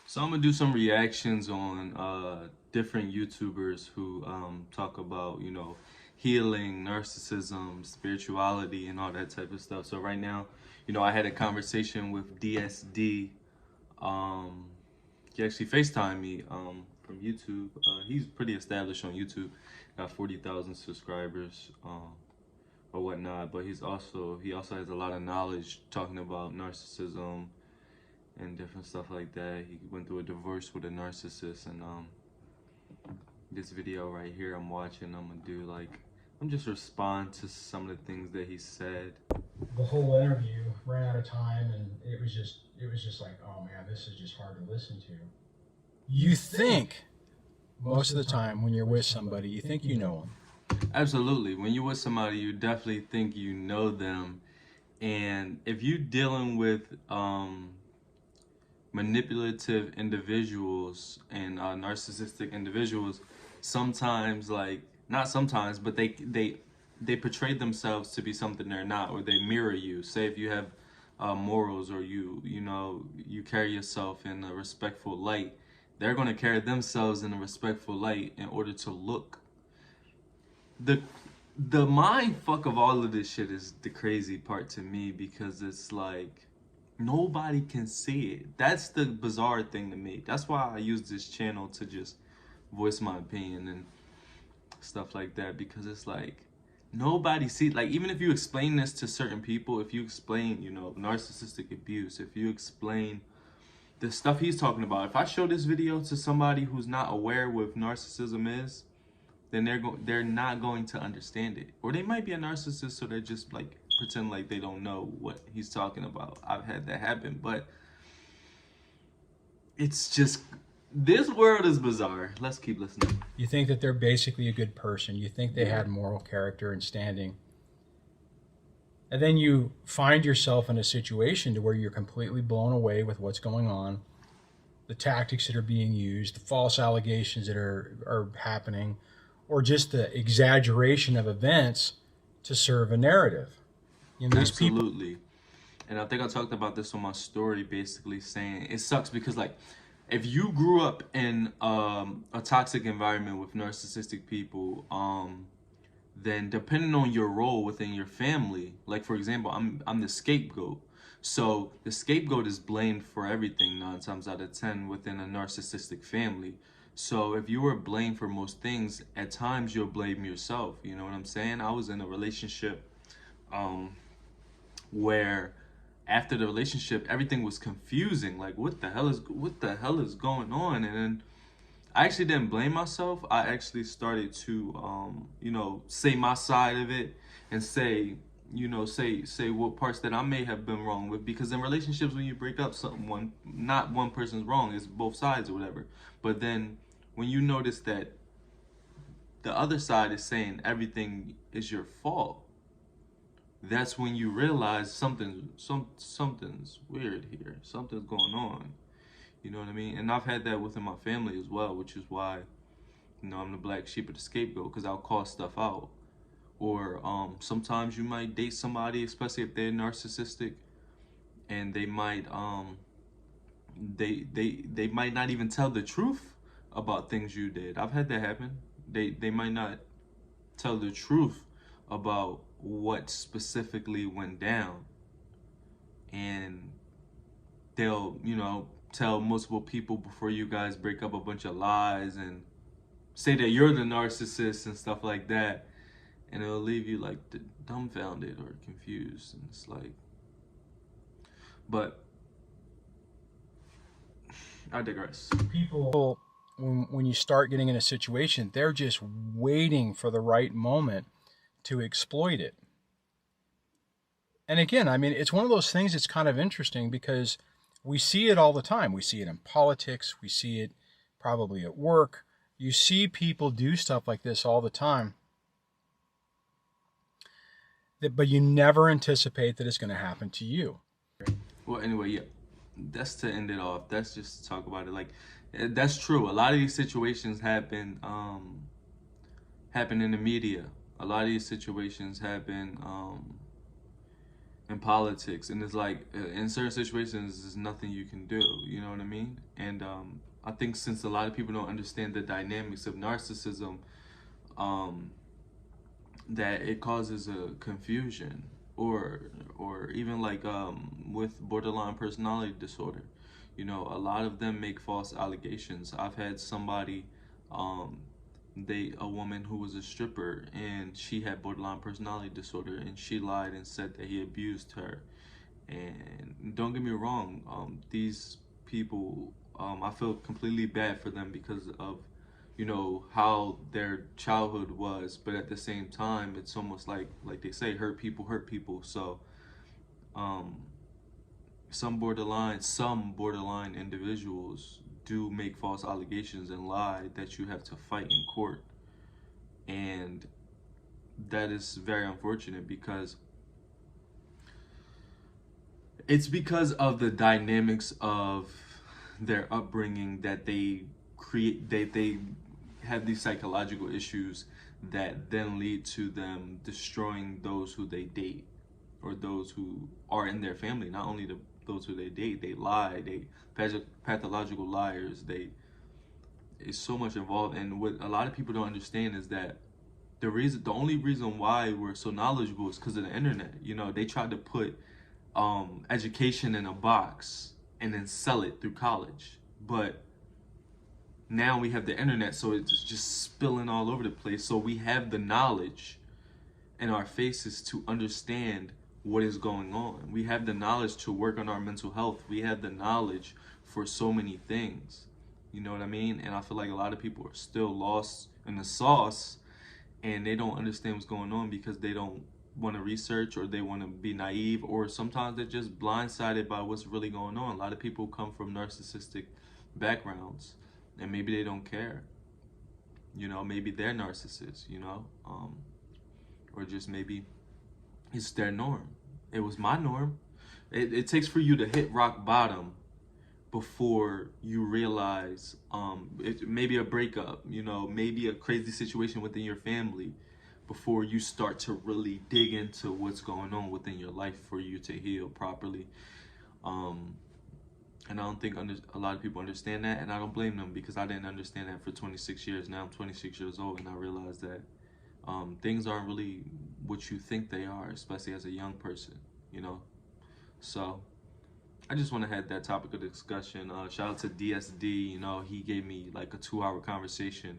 So I'm gonna do some reactions on different YouTubers who talk about, healing, narcissism, spirituality, and all that type of stuff. So right now, I had a conversation with DSD. Um, he actually FaceTimed me from YouTube. He's pretty established on YouTube, got 40,000 subscribers or whatnot. But he also has a lot of knowledge talking about narcissism and different stuff like that. He went through a divorce with a narcissist, and this video right here I'm watching, I'm just respond to some of the things that he said. The whole interview ran out of time, and it was just like, oh man, this is just hard to listen to. You think most of the time when you're with somebody, you think you know them. Absolutely. When you're with somebody, you definitely think you know them. And if you're dealing with manipulative individuals and narcissistic individuals, sometimes, like, not sometimes, but they portray themselves to be something they're not, or they mirror you. Say if you have morals, or you carry yourself in a respectful light, they're going to carry themselves in a respectful light in order to look. The mind fuck of all of this shit is the crazy part to me, because it's like nobody can see it. That's the bizarre thing to me. That's why I use this channel, to just voice my opinion and stuff like that, because it's like nobody see, like, even if you explain this to certain people, if you explain, narcissistic abuse, if you explain the stuff he's talking about, if I show this video to somebody who's not aware what narcissism is, then they're not going to understand it. Or they might be a narcissist, so they're just like pretend like they don't know what he's talking about. I've had that happen, but it's just, this world is bizarre. Let's keep listening. You think that they're basically a good person. You think they had moral character and standing. And then you find yourself in a situation to where you're completely blown away with what's going on, the tactics that are being used, the false allegations that are happening, or just the exaggeration of events to serve a narrative. Absolutely. And I think I talked about this on my story, basically saying it sucks because, like, if you grew up in a toxic environment with narcissistic people, then depending on your role within your family, like, for example, I'm the scapegoat. So the scapegoat is blamed for everything 9 times out of 10 within a narcissistic family. So if you were blamed for most things, at times you'll blame yourself. You know what I'm saying? I was in a relationship where after the relationship everything was confusing. Like, what the hell is going on? And then I actually didn't blame myself. I actually started to say my side of it, and say what parts that I may have been wrong with, because in relationships, when you break up, not one person's wrong, it's both sides or whatever. But then when you notice that the other side is saying everything is your fault, that's when you realize something's weird here. Something's going on. You know what I mean? And I've had that within my family as well, which is why, I'm the black sheep of the scapegoat, because I'll call stuff out. Or sometimes you might date somebody, especially if they're narcissistic, and they might they might not even tell the truth about things you did. I've had that happen. They might not tell the truth about what specifically went down, and they'll tell multiple people before you guys break up a bunch of lies, and say that you're the narcissist and stuff like that, and it'll leave you like dumbfounded or confused. And it's like, but I digress. People, When you start getting in a situation, they're just waiting for the right moment to exploit it. And again, I mean, it's one of those things that's kind of interesting, because we see it all the time. We see it in politics. We see it probably at work. You see people do stuff like this all the time. But you never anticipate that it's going to happen to you. Well, anyway, yeah, that's to end it off. That's just to talk about it. Like, that's true. A lot of these situations happen in the media. A lot of these situations happen in politics, and it's like in certain situations there's nothing you can do, you know what I mean? And I think since a lot of people don't understand the dynamics of narcissism, um, that it causes a confusion, or even like with borderline personality disorder, you know, a lot of them make false allegations. I've had somebody um date a woman who was a stripper, and she had borderline personality disorder, and she lied and said that he abused her. And don't get me wrong, these people, I feel completely bad for them because of, you know, how their childhood was. But at the same time, it's almost like they say, hurt people hurt people. So um, some borderline individuals do make false allegations and lie that you have to fight in court, and that is very unfortunate because it's because of the dynamics of their upbringing that they have these psychological issues that then lead to them destroying those who they date, or those who are in their family. Not only those who they date, they lie, they pathological liars. They It's so much involved. And what a lot of people don't understand is that the only reason why we're so knowledgeable is because of the internet. You know, they tried to put education in a box and then sell it through college. But now we have the internet, so it's just spilling all over the place. So we have the knowledge in our faces to understand what is going on. We have the knowledge to work on our mental health. We have the knowledge for so many things. You know what I mean? And I feel like a lot of people are still lost in the sauce, and they don't understand what's going on because they don't want to research, or they want to be naive, or sometimes they're just blindsided by what's really going on. A lot of people come from narcissistic backgrounds, and maybe they don't care. You know, maybe they're narcissists, you know, or just maybe it's their norm. It was my norm. It takes for you to hit rock bottom before you realize maybe a breakup, you know, maybe a crazy situation within your family, before you start to really dig into what's going on within your life for you to heal properly. And I don't think a lot of people understand that, and I don't blame them because I didn't understand that for 26 years. Now I'm 26 years old, and I realize that things aren't really what you think they are, especially as a young person, you know. So I just want to have that topic of discussion. Shout out to DSD. You know, he gave me like a 2-hour conversation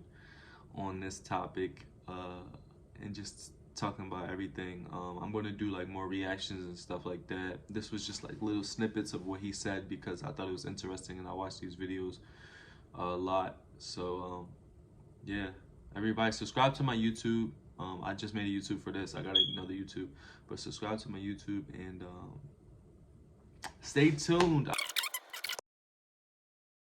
on this topic, and just talking about everything. I'm going to do like more reactions and stuff like that. This was just like little snippets of what he said because I thought it was interesting, and I watch these videos a lot. So yeah, everybody subscribe to my YouTube. I just made a YouTube for this. I got another YouTube, but subscribe to my YouTube, and stay tuned.